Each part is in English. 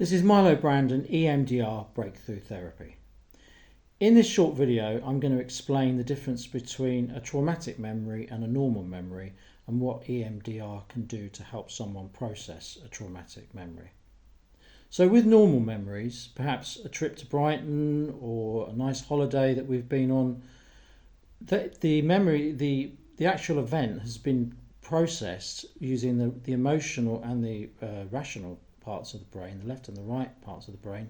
This is Milo Brandon, EMDR Breakthrough Therapy. In this short video, I'm going to explain the difference between a traumatic memory and a normal memory and what EMDR can do to help someone process a traumatic memory. So with normal memories, perhaps a trip to Brighton or a nice holiday that we've been on, the actual event has been processed using the emotional and the rational parts of the brain, the left and the right parts of the brain,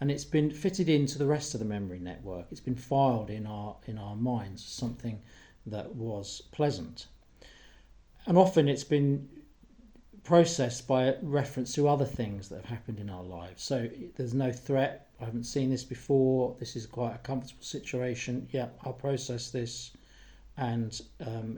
and it's been fitted into the rest of the memory network. It's been filed in our minds as something that was pleasant, and often it's been processed by reference to other things that have happened in our lives. So there's no threat. I haven't seen this before. This is quite a comfortable situation. Yeah, I'll process this, and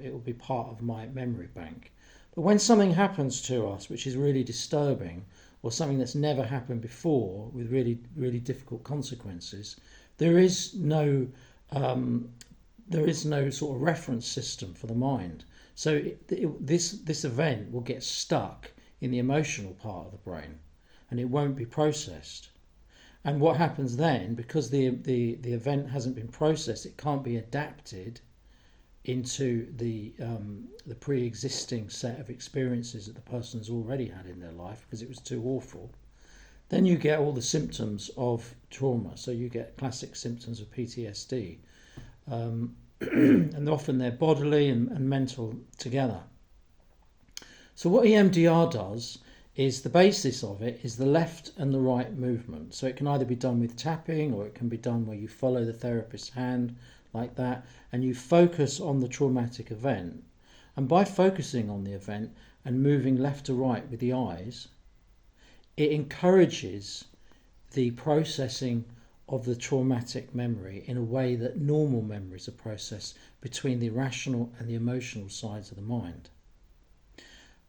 it will be part of my memory bank. But when something happens to us which is really disturbing, or something that's never happened before with really, really difficult consequences, there is no sort of reference system for the mind. So this event will get stuck in the emotional part of the brain, and it won't be processed. And what happens then, because the event hasn't been processed, it can't be adapted into the pre-existing set of experiences that the person's already had in their life because it was too awful. Then you get all the symptoms of trauma. So you get classic symptoms of PTSD, and often they're bodily and mental together. So what EMDR does is, the basis of it is the left and the right movement. So it can either be done with tapping, or it can be done where you follow the therapist's hand like that, and you focus on the traumatic event. And by focusing on the event and moving left to right with the eyes, it encourages the processing of the traumatic memory in a way that normal memories are processed between the rational and the emotional sides of the mind.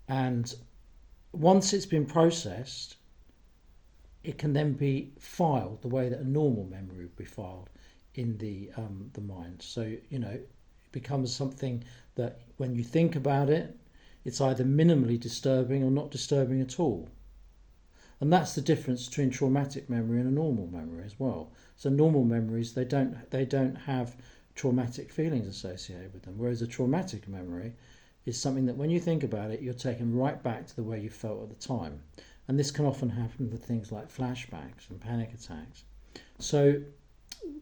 And once it's been processed, it can then be filed the way that a normal memory would be filed in the mind. So it becomes something that when you think about it, it's either minimally disturbing or not disturbing at all. And that's the difference between traumatic memory and a normal memory as well. So normal memories, they don't have traumatic feelings associated with them, whereas a traumatic memory is something that when you think about it, you're taken right back to the way you felt at the time. And this can often happen with things like flashbacks and panic attacks. So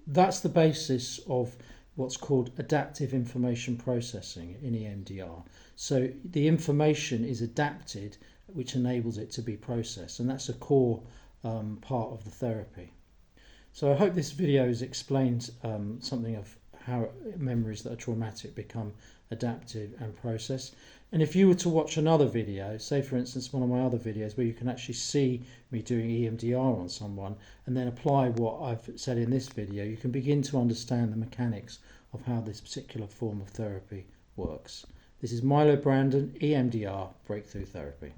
that's the basis of what's called adaptive information processing in EMDR. So the information is adapted, which enables it to be processed, and that's a core part of the therapy. So I hope this video has explained something of how memories that are traumatic become adaptive and processed. And if you were to watch another video, say for instance one of my other videos where you can actually see me doing EMDR on someone and then apply what I've said in this video, you can begin to understand the mechanics of how this particular form of therapy works. This is Milo Brandon, EMDR Breakthrough Therapy.